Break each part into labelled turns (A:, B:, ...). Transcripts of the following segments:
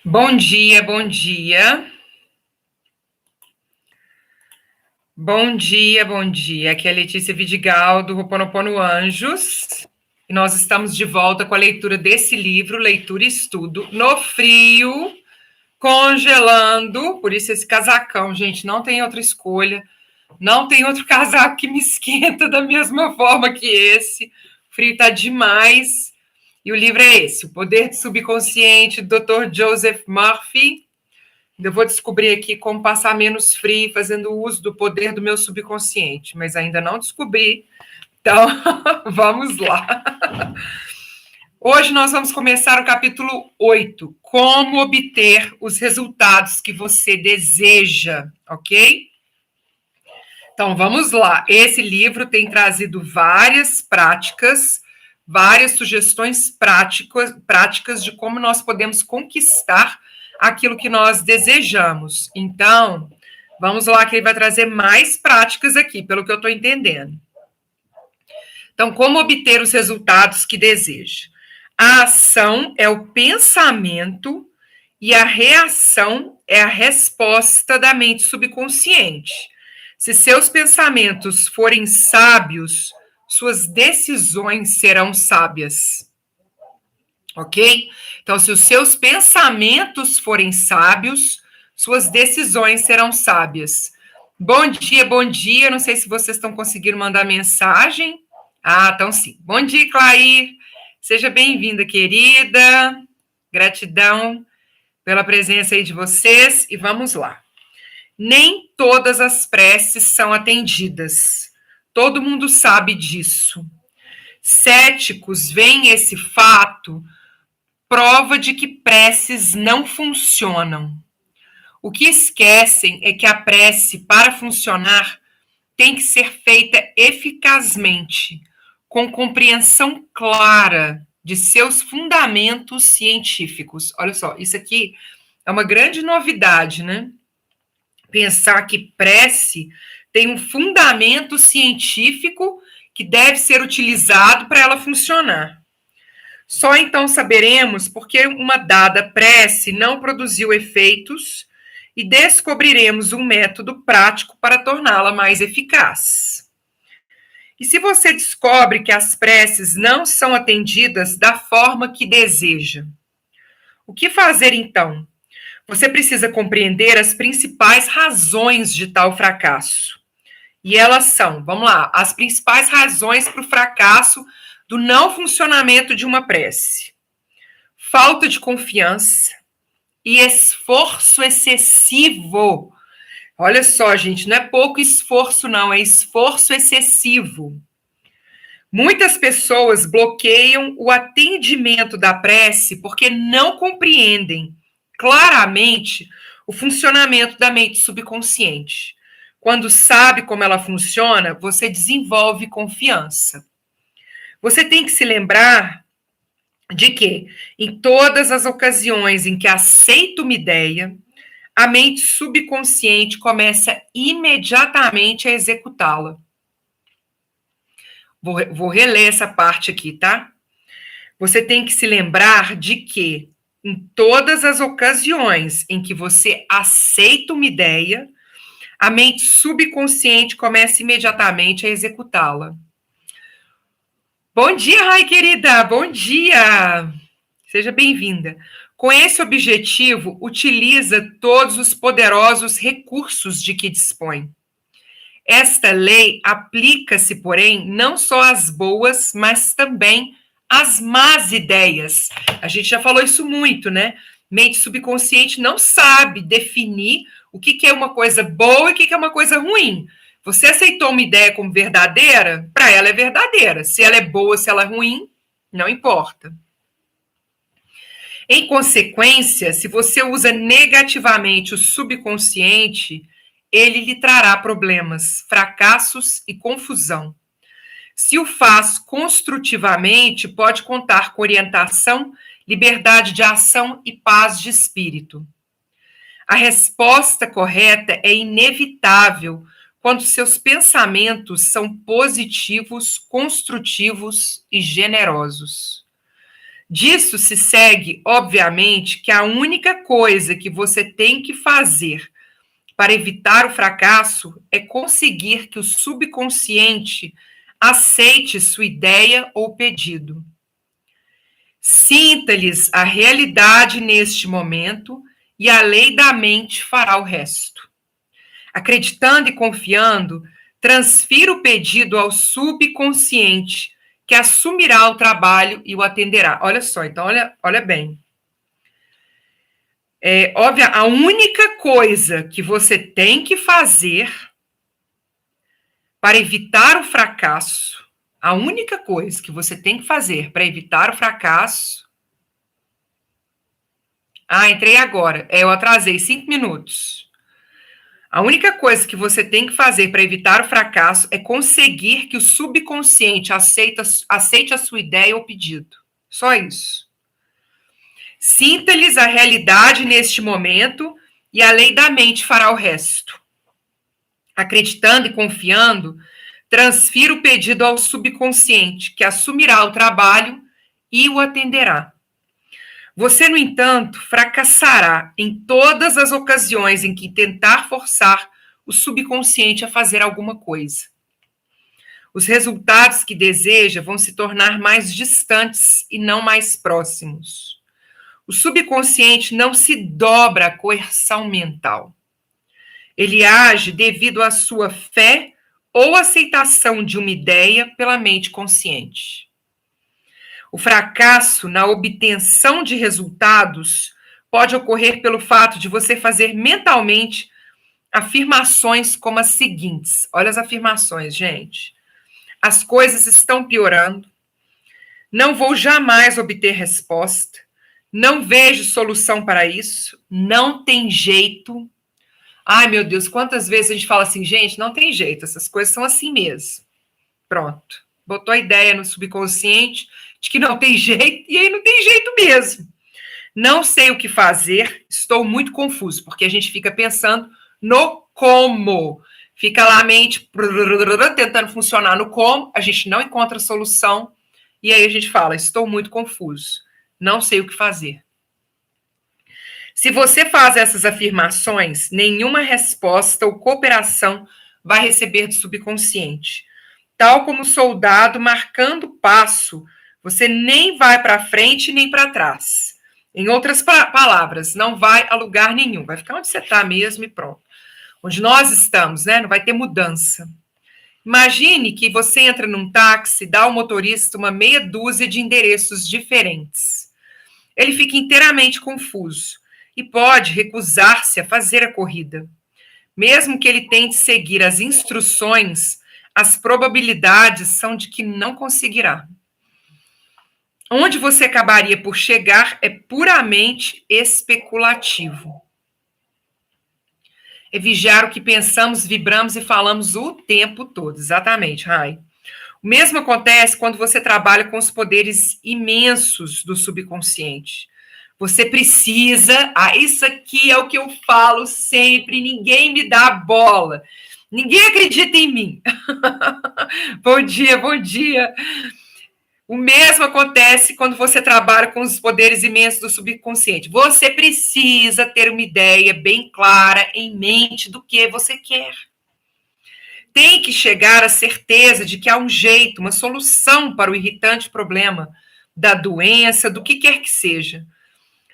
A: Bom dia, bom dia. Bom dia, bom dia. Aqui é a Letícia Vidigal, do Ho'oponopono Anjos. E nós estamos de volta com a leitura desse livro, Leitura e Estudo, no frio, congelando. Por isso esse casacão, gente, não tem outra escolha. Não tem outro casaco que me esquenta da mesma forma que esse. O frio está demais. E o livro é esse, O Poder do Subconsciente, do Dr. Joseph Murphy. Eu vou descobrir aqui como passar menos frio fazendo uso do poder do meu subconsciente, mas ainda não descobri. Então, vamos lá. Hoje nós vamos começar o capítulo 8, como obter os resultados que você deseja, ok? Então, vamos lá. Esse livro tem trazido várias práticas, várias sugestões práticas de como nós podemos conquistar aquilo que nós desejamos. Então, vamos lá, que ele vai trazer mais práticas aqui, pelo que eu estou entendendo. Então, como obter os resultados que deseja? A ação é o pensamento e a reação é a resposta da mente subconsciente. Se seus pensamentos forem sábios, suas decisões serão sábias. Ok? Então, se os seus pensamentos forem sábios, suas decisões serão sábias. Bom dia, bom dia. Não sei se vocês estão conseguindo mandar mensagem. Ah, então sim. Bom dia, Clair. Seja bem-vinda, querida. Gratidão pela presença aí de vocês. E vamos lá. Nem todas as preces são atendidas. Todo mundo sabe disso. Céticos veem esse fato prova de que preces não funcionam. O que esquecem é que a prece, para funcionar, tem que ser feita eficazmente, com compreensão clara de seus fundamentos científicos. Olha só, isso aqui é uma grande novidade, né? Pensar que prece tem um fundamento científico que deve ser utilizado para ela funcionar. Só então saberemos por que uma dada prece não produziu efeitos e descobriremos um método prático para torná-la mais eficaz. E se você descobre que as preces não são atendidas da forma que deseja, o que fazer então? Você precisa compreender as principais razões de tal fracasso. E elas são, vamos lá, as principais razões para o fracasso do não funcionamento de uma prece: falta de confiança e esforço excessivo. Olha só, gente, não é pouco esforço, não, é esforço excessivo. Muitas pessoas bloqueiam o atendimento da prece porque não compreendem claramente o funcionamento da mente subconsciente. Quando sabe como ela funciona, você desenvolve confiança. Você tem que se lembrar de que, em todas as ocasiões em que aceita uma ideia, a mente subconsciente começa imediatamente a executá-la. Vou reler essa parte aqui, tá? Você tem que se lembrar de que, em todas as ocasiões em que você aceita uma ideia, a mente subconsciente começa imediatamente a executá-la. Bom dia, Rai, querida! Bom dia! Seja bem-vinda. Com esse objetivo, utiliza todos os poderosos recursos de que dispõe. Esta lei aplica-se, porém, não só às boas, mas também às más ideias. A gente já falou isso muito, né? Mente subconsciente não sabe definir o que é uma coisa boa e o que é uma coisa ruim. Você aceitou uma ideia como verdadeira? Para ela é verdadeira. Se ela é boa, se ela é ruim, não importa. Em consequência, se você usa negativamente o subconsciente, ele lhe trará problemas, fracassos e confusão. Se o faz construtivamente, pode contar com orientação, liberdade de ação e paz de espírito. A resposta correta é inevitável quando seus pensamentos são positivos, construtivos e generosos. Disso se segue, obviamente, que a única coisa que você tem que fazer para evitar o fracasso é conseguir que o subconsciente aceite sua ideia ou pedido. Sinta-lhes a realidade neste momento e a lei da mente fará o resto. Acreditando e confiando, transfira o pedido ao subconsciente, que assumirá o trabalho e o atenderá. Olha só, então olha bem. Óbvio, a única coisa que você tem que fazer para evitar o fracasso, a única coisa que você tem que fazer para evitar o fracasso. Entrei agora. Eu atrasei 5 minutos. A única coisa que você tem que fazer para evitar o fracasso é conseguir que o subconsciente aceite a sua ideia ou pedido. Só isso. Sinta-lhes a realidade neste momento e a lei da mente fará o resto. Acreditando e confiando, transfira o pedido ao subconsciente, que assumirá o trabalho e o atenderá. Você, no entanto, fracassará em todas as ocasiões em que tentar forçar o subconsciente a fazer alguma coisa. Os resultados que deseja vão se tornar mais distantes e não mais próximos. O subconsciente não se dobra à coerção mental. Ele age devido à sua fé ou aceitação de uma ideia pela mente consciente. O fracasso na obtenção de resultados pode ocorrer pelo fato de você fazer mentalmente afirmações como as seguintes. Olha as afirmações, gente. As coisas estão piorando. Não vou jamais obter resposta. Não vejo solução para isso. Não tem jeito. Ai, meu Deus, quantas vezes a gente fala assim, gente, não tem jeito, essas coisas são assim mesmo. Pronto. Botou a ideia no subconsciente de que não tem jeito, e aí não tem jeito mesmo. Não sei o que fazer, estou muito confuso, porque a gente fica pensando no como. Fica lá a mente tentando funcionar no como, a gente não encontra solução, e aí a gente fala, estou muito confuso, não sei o que fazer. Se você faz essas afirmações, nenhuma resposta ou cooperação vai receber do subconsciente. Tal como o soldado marcando passo, você nem vai para frente nem para trás. Em outras palavras, não vai a lugar nenhum. Vai ficar onde você está mesmo e pronto. Onde nós estamos, né? Não vai ter mudança. Imagine que você entra num táxi, dá ao motorista uma meia dúzia de endereços diferentes. Ele fica inteiramente confuso e pode recusar-se a fazer a corrida. Mesmo que ele tente seguir as instruções, as probabilidades são de que não conseguirá. Onde você acabaria por chegar é puramente especulativo. É vigiar o que pensamos, vibramos e falamos o tempo todo. Exatamente, Rai. O mesmo acontece quando você trabalha com os poderes imensos do subconsciente. Você precisa... isso aqui é o que eu falo sempre, ninguém me dá bola. Ninguém acredita em mim. Bom dia, bom dia. O mesmo acontece quando você trabalha com os poderes imensos do subconsciente. Você precisa ter uma ideia bem clara em mente do que você quer. Tem que chegar à certeza de que há um jeito, uma solução para o irritante problema da doença, do que quer que seja.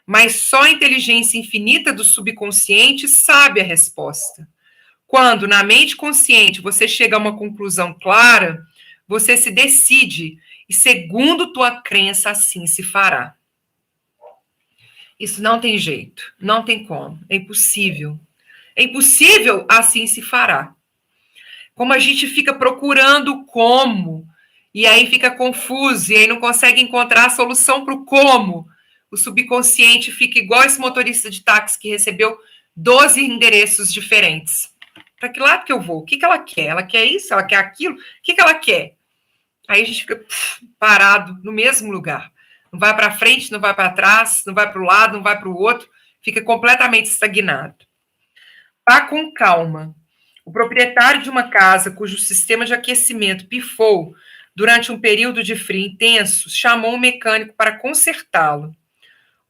A: Mas só a inteligência infinita do subconsciente sabe a resposta. Quando, na mente consciente, você chega a uma conclusão clara, você se decide e, segundo tua crença, assim se fará. Isso não tem jeito, não tem como, é impossível. É impossível, assim se fará. Como a gente fica procurando como, e aí fica confuso, e aí não consegue encontrar a solução para o como, o subconsciente fica igual esse motorista de táxi que recebeu 12 endereços diferentes. Para que lado que eu vou? O que ela quer? Ela quer isso? Ela quer aquilo? O que ela quer? Aí a gente fica parado no mesmo lugar. Não vai para frente, não vai para trás, não vai para o lado, não vai para o outro, fica completamente estagnado. Vá com calma. O proprietário de uma casa cujo sistema de aquecimento pifou Durante um período de frio intenso, chamou um mecânico para consertá-lo.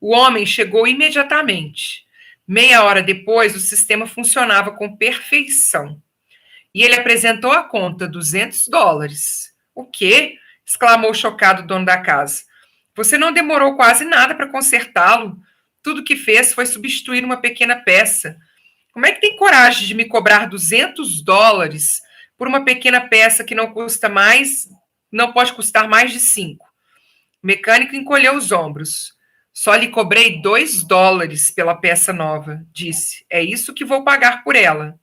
A: O homem chegou imediatamente. Meia hora depois, o sistema funcionava com perfeição. E ele apresentou a conta, $200. O quê? Exclamou chocado o dono da casa. Você não demorou quase nada para consertá-lo. Tudo que fez foi substituir uma pequena peça. Como é que tem coragem de me cobrar $200 por uma pequena peça que não pode custar mais de 5? O mecânico encolheu os ombros. Só lhe cobrei $2 pela peça nova, disse. É isso que vou pagar por ela.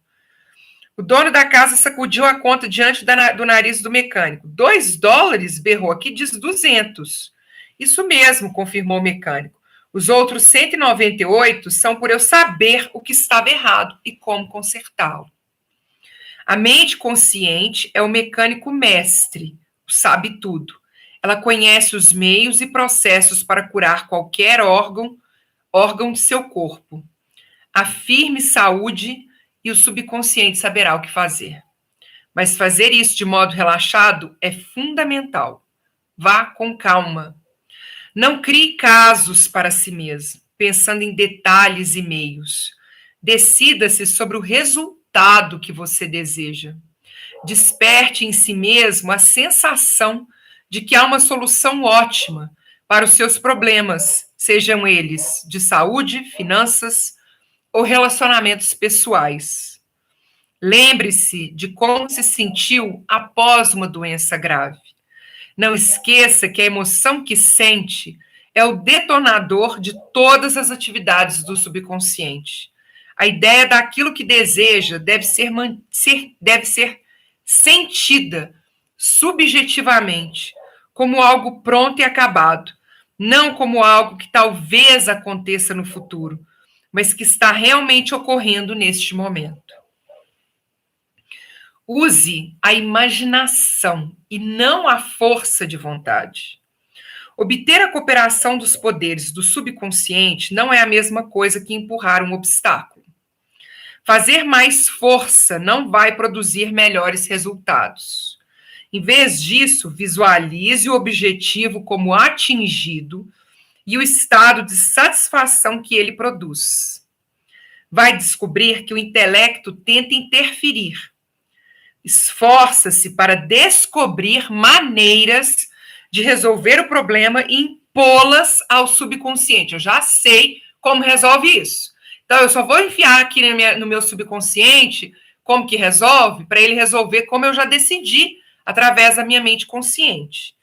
A: O dono da casa sacudiu a conta diante do nariz do mecânico. $2? Berrou. Aqui diz 200. Isso mesmo, confirmou o mecânico. Os outros 198 são por eu saber o que estava errado e como consertá-lo. A mente consciente é o mecânico mestre, o sabe tudo. Ela conhece os meios e processos para curar qualquer órgão de seu corpo. A firme saúde e o subconsciente saberá o que fazer. Mas fazer isso de modo relaxado é fundamental. Vá com calma. Não crie casos para si mesmo, pensando em detalhes e meios. Decida-se sobre o resultado que você deseja. Desperte em si mesmo a sensação de que há uma solução ótima para os seus problemas, sejam eles de saúde, finanças ou relacionamentos pessoais. Lembre-se de como se sentiu após uma doença grave. Não esqueça que a emoção que sente é o detonador de todas as atividades do subconsciente. A ideia daquilo que deseja deve ser sentida subjetivamente, como algo pronto e acabado, não como algo que talvez aconteça no futuro, mas que está realmente ocorrendo neste momento. Use a imaginação e não a força de vontade. Obter a cooperação dos poderes do subconsciente não é a mesma coisa que empurrar um obstáculo. Fazer mais força não vai produzir melhores resultados. Em vez disso, visualize o objetivo como atingido e o estado de satisfação que ele produz. Vai descobrir que o intelecto tenta interferir. Esforça-se para descobrir maneiras de resolver o problema e impô-las ao subconsciente. Eu já sei como resolve isso. Então, eu só vou enfiar aqui no meu subconsciente como que resolve, para ele resolver como eu já decidi, através da minha mente consciente.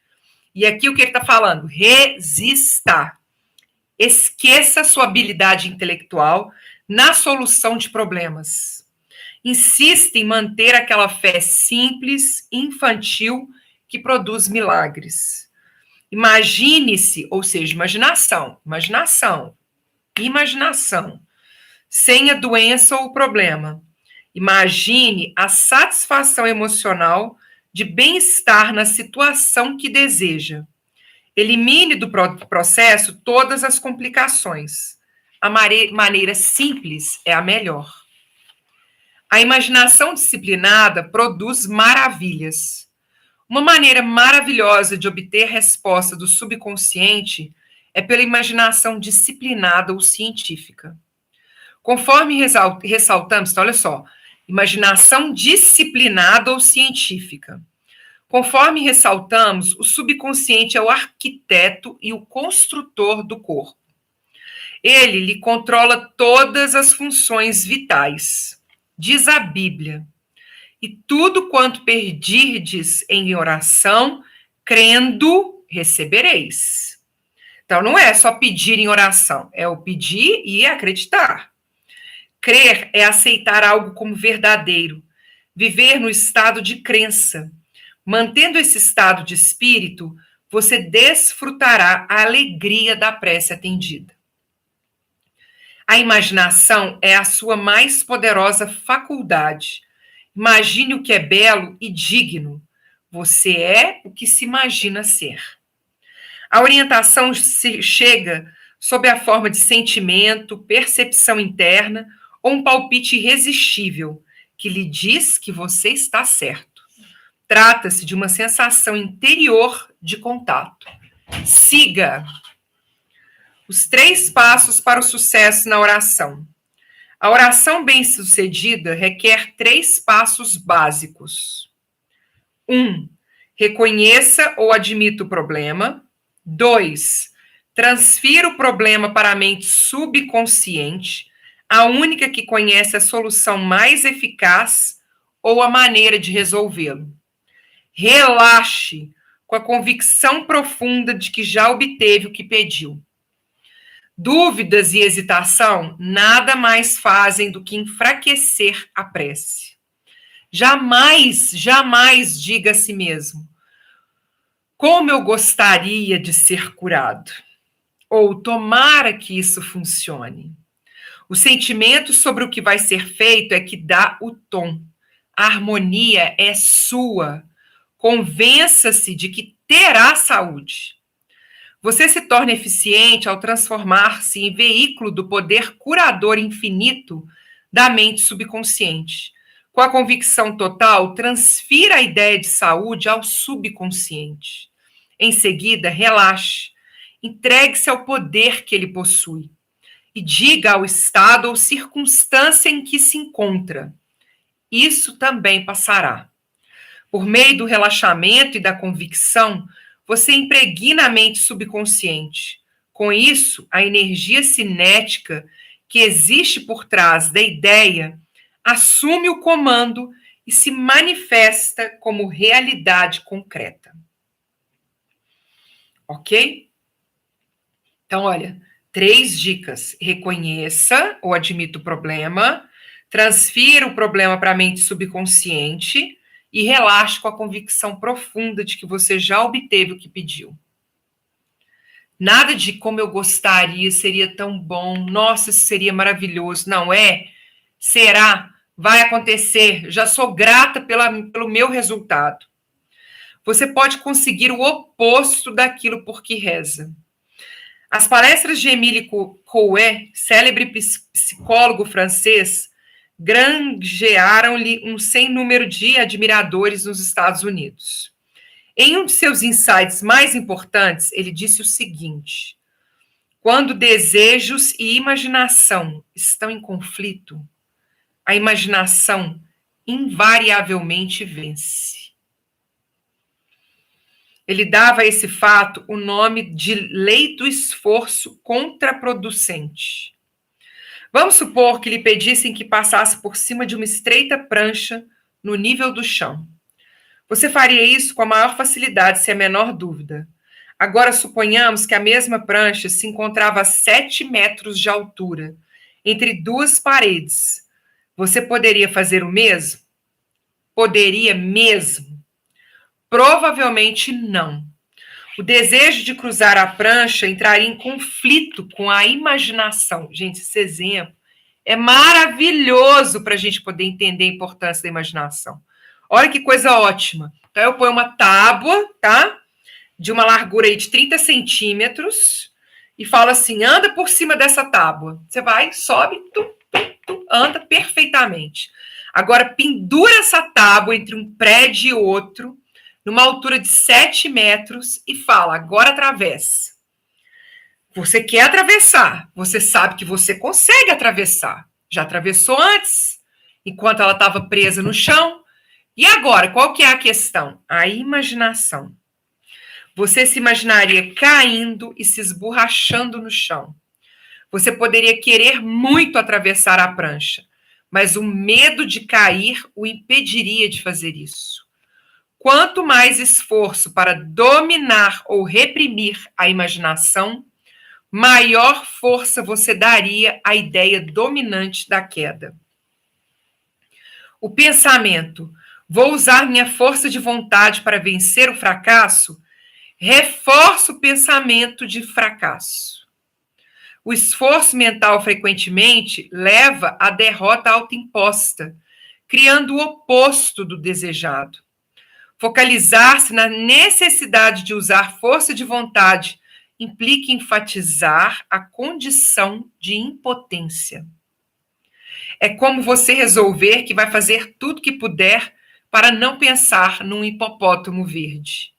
A: E aqui o que ele está falando? Resista. Esqueça sua habilidade intelectual na solução de problemas. Insista em manter aquela fé simples, infantil, que produz milagres. Imagine-se, ou seja, imaginação, sem a doença ou o problema. Imagine a satisfação emocional de bem-estar na situação que deseja. Elimine do processo todas as complicações. A maneira simples é a melhor. A imaginação disciplinada produz maravilhas. Uma maneira maravilhosa de obter resposta do subconsciente é pela imaginação disciplinada ou científica. Conforme ressaltamos, então, olha só, imaginação disciplinada ou científica. Conforme ressaltamos, o subconsciente é o arquiteto e o construtor do corpo. Ele lhe controla todas as funções vitais. Diz a Bíblia: e tudo quanto pedirdes em oração, crendo, recebereis. Então, não é só pedir em oração, é o pedir e acreditar. Crer é aceitar algo como verdadeiro, viver no estado de crença. Mantendo esse estado de espírito, você desfrutará a alegria da prece atendida. A imaginação é a sua mais poderosa faculdade. Imagine o que é belo e digno. Você é o que se imagina ser. A orientação chega sob a forma de sentimento, percepção interna ou um palpite irresistível que lhe diz que você está certo. Trata-se de uma sensação interior de contato. Siga os 3 passos para o sucesso na oração. A oração bem-sucedida requer 3 passos básicos. 1. Reconheça ou admita o problema. 2. Transfira o problema para a mente subconsciente, a única que conhece a solução mais eficaz ou a maneira de resolvê-lo. Relaxe, com a convicção profunda de que já obteve o que pediu. Dúvidas e hesitação nada mais fazem do que enfraquecer a prece. Jamais, jamais diga a si mesmo: como eu gostaria de ser curado. Ou tomara que isso funcione. O sentimento sobre o que vai ser feito é que dá o tom. A harmonia é sua. Convença-se de que terá saúde. Você se torna eficiente ao transformar-se em veículo do poder curador infinito da mente subconsciente. Com a convicção total, transfira a ideia de saúde ao subconsciente. Em seguida, relaxe. Entregue-se ao poder que ele possui. E diga ao estado ou circunstância em que se encontra: isso também passará. Por meio do relaxamento e da convicção, você impregna a mente subconsciente. Com isso, a energia cinética que existe por trás da ideia assume o comando e se manifesta como realidade concreta. Ok? Então, olha, 3 dicas. Reconheça ou admita o problema, transfira o problema para a mente subconsciente e relaxe com a convicção profunda de que você já obteve o que pediu. Nada de como eu gostaria, seria tão bom, nossa, isso seria maravilhoso. Não é? Será? Vai acontecer. Já sou grata pelo meu resultado. Você pode conseguir o oposto daquilo por que reza. As palestras de Émile Coué, célebre psicólogo francês, granjearam-lhe um sem número de admiradores nos Estados Unidos. Em um de seus insights mais importantes, ele disse o seguinte: quando desejos e imaginação estão em conflito, a imaginação invariavelmente vence. Ele dava a esse fato o nome de lei do esforço contraproducente. Vamos supor que lhe pedissem que passasse por cima de uma estreita prancha no nível do chão. Você faria isso com a maior facilidade, sem a menor dúvida. Agora, suponhamos que a mesma prancha se encontrava a 7 metros de altura, entre 2 paredes. Você poderia fazer o mesmo? Poderia mesmo? Provavelmente não. O desejo de cruzar a prancha entraria em conflito com a imaginação. Gente, esse exemplo é maravilhoso para a gente poder entender a importância da imaginação. Olha que coisa ótima. Então, eu ponho uma tábua, tá? De uma largura aí de 30 centímetros e falo assim: anda por cima dessa tábua. Você vai, sobe, anda perfeitamente. Agora, pendura essa tábua entre um prédio e outro, numa altura de 7 metros, e fala: agora atravessa. Você quer atravessar, você sabe que você consegue atravessar. Já atravessou antes, enquanto ela estava presa no chão. E agora, qual que é a questão? A imaginação. Você se imaginaria caindo e se esborrachando no chão. Você poderia querer muito atravessar a prancha, mas o medo de cair o impediria de fazer isso. Quanto mais esforço para dominar ou reprimir a imaginação, maior força você daria à ideia dominante da queda. O pensamento: vou usar minha força de vontade para vencer o fracasso, reforça o pensamento de fracasso. O esforço mental frequentemente leva à derrota autoimposta, criando o oposto do desejado. Focalizar-se na necessidade de usar força de vontade implica enfatizar a condição de impotência. É como você resolver que vai fazer tudo que puder para não pensar num hipopótamo verde.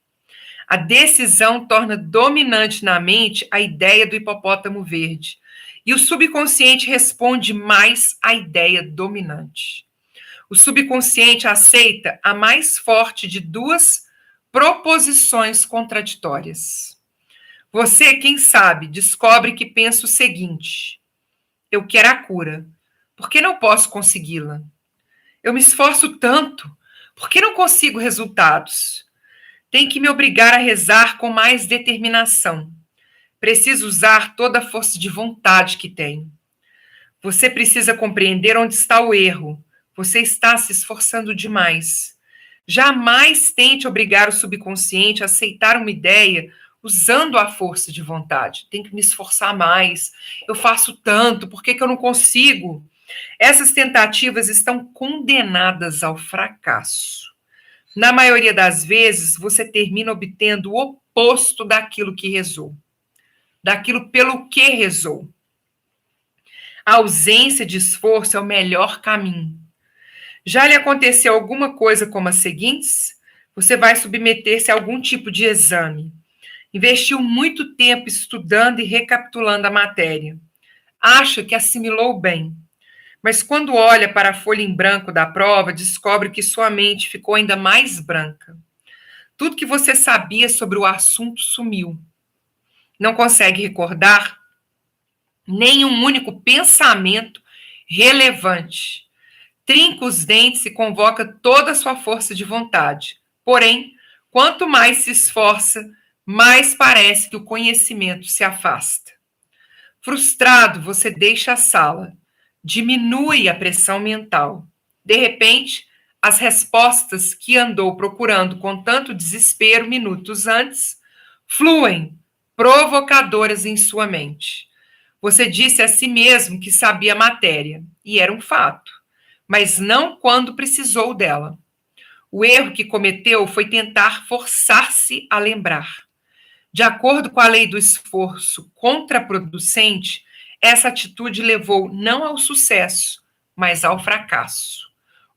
A: A decisão torna dominante na mente a ideia do hipopótamo verde. E o subconsciente responde mais à ideia dominante. O subconsciente aceita a mais forte de duas proposições contraditórias. Você, quem sabe, descobre que pensa o seguinte: eu quero a cura, por que não posso consegui-la? Eu me esforço tanto, por que não consigo resultados? Tem que me obrigar a rezar com mais determinação. Preciso usar toda a força de vontade que tenho. Você precisa compreender onde está o erro. Você está se esforçando demais. Jamais tente obrigar o subconsciente a aceitar uma ideia usando a força de vontade. Tem que me esforçar mais. Eu faço tanto, por que eu não consigo? Essas tentativas estão condenadas ao fracasso. Na maioria das vezes, você termina obtendo o oposto daquilo que rezou, daquilo pelo que rezou. A ausência de esforço é o melhor caminho. Já lhe aconteceu alguma coisa como as seguintes? Você vai submeter-se a algum tipo de exame. Investiu muito tempo estudando e recapitulando a matéria. Acha que assimilou bem. Mas quando olha para a folha em branco da prova, descobre que sua mente ficou ainda mais branca. Tudo que você sabia sobre o assunto sumiu. Não consegue recordar nenhum único pensamento relevante. Trinca os dentes e convoca toda a sua força de vontade. Porém, quanto mais se esforça, mais parece que o conhecimento se afasta. Frustrado, você deixa a sala. Diminui a pressão mental. De repente, as respostas que andou procurando com tanto desespero minutos antes fluem, provocadoras em sua mente. Você disse a si mesmo que sabia a matéria, e era um fato, mas não quando precisou dela. O erro que cometeu foi tentar forçar-se a lembrar. De acordo com a lei do esforço contraproducente, essa atitude levou não ao sucesso, mas ao fracasso.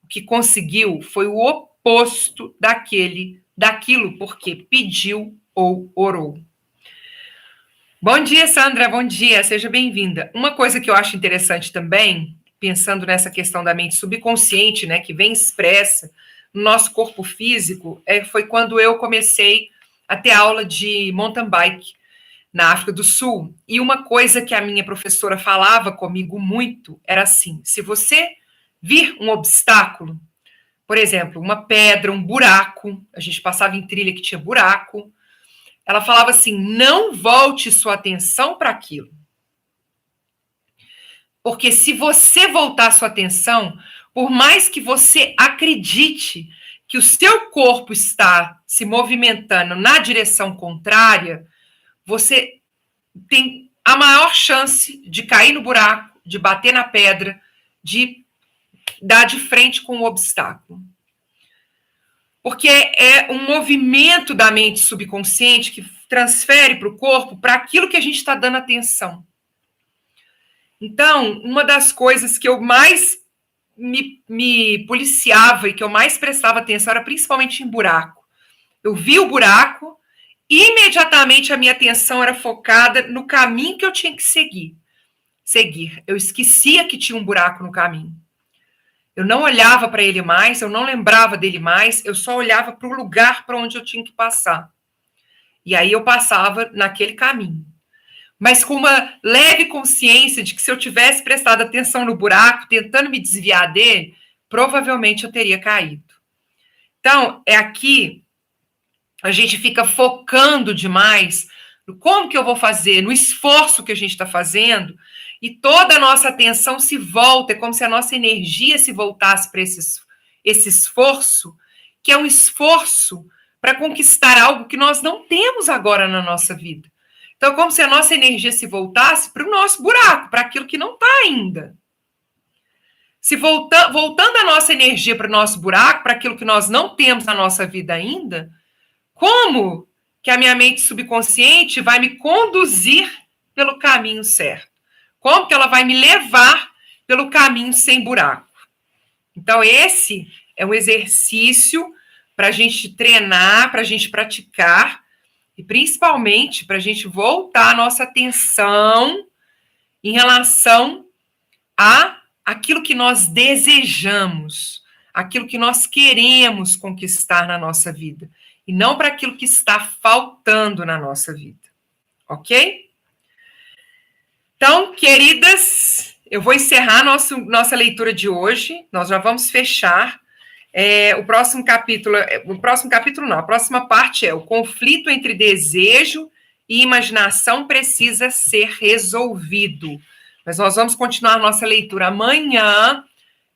A: O que conseguiu foi o oposto daquilo porque pediu ou orou. Bom dia, Sandra, bom dia, seja bem-vinda. Uma coisa que eu acho interessante também, pensando nessa questão da mente subconsciente, né, que vem expressa no nosso corpo físico, foi quando eu comecei a ter aula de mountain bike na África do Sul. E uma coisa que a minha professora falava comigo muito era assim: se você vir um obstáculo, por exemplo, uma pedra, um buraco, a gente passava em trilha que tinha buraco, ela falava assim: não volte sua atenção para aquilo. Porque se você voltar sua atenção, por mais que você acredite que o seu corpo está se movimentando na direção contrária, você tem a maior chance de cair no buraco, de bater na pedra, de dar de frente com o obstáculo. Porque é um movimento da mente subconsciente que transfere para o corpo para aquilo que a gente está dando atenção. Então, uma das coisas que eu mais me policiava e que eu mais prestava atenção era principalmente em buraco. Eu vi o buraco, imediatamente a minha atenção era focada no caminho que eu tinha que seguir. Eu esquecia que tinha um buraco no caminho. Eu não olhava para ele mais, eu não lembrava dele mais, eu só olhava para o lugar para onde eu tinha que passar. E aí eu passava naquele caminho. Mas com uma leve consciência de que se eu tivesse prestado atenção no buraco, tentando me desviar dele, provavelmente eu teria caído. Então, é aqui a gente fica focando demais no como que eu vou fazer, no esforço que a gente está fazendo, e toda a nossa atenção se volta, é como se a nossa energia se voltasse para esse esforço, que é um esforço para conquistar algo que nós não temos agora na nossa vida. Então, é como se a nossa energia se voltasse para o nosso buraco, para aquilo que não está ainda. Se voltando a nossa energia para o nosso buraco, para aquilo que nós não temos na nossa vida ainda, como que a minha mente subconsciente vai me conduzir pelo caminho certo? Como que ela vai me levar pelo caminho sem buraco? Então, esse é um exercício para a gente treinar, para a gente praticar, e principalmente para a gente voltar a nossa atenção em relação a aquilo que nós desejamos, aquilo que nós queremos conquistar na nossa vida, e não para aquilo que está faltando na nossa vida, ok? Então, queridas, eu vou encerrar nossa leitura de hoje, nós já vamos fechar. A próxima parte é o conflito entre desejo e imaginação precisa ser resolvido. Mas nós vamos continuar a nossa leitura amanhã.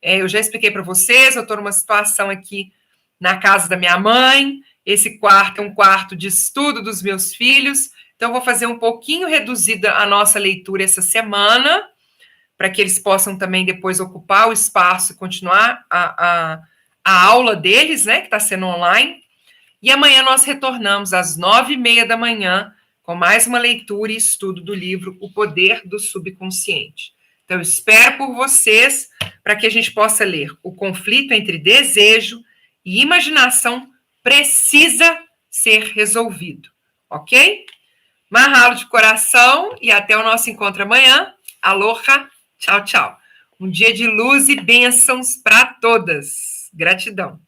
A: Eu já expliquei para vocês, eu estou numa situação aqui na casa da minha mãe, esse quarto é um quarto de estudo dos meus filhos, então eu vou fazer um pouquinho reduzida a nossa leitura essa semana, para que eles possam também depois ocupar o espaço e continuar a aula deles, né, que está sendo online. E amanhã nós retornamos às 9h30 da manhã com mais uma leitura e estudo do livro O Poder do Subconsciente. Então, eu espero por vocês para que a gente possa ler O Conflito entre Desejo e Imaginação Precisa Ser Resolvido, ok? Mahalo de coração e até o nosso encontro amanhã. Aloha, tchau, tchau. Um dia de luz e bênçãos para todas. Gratidão.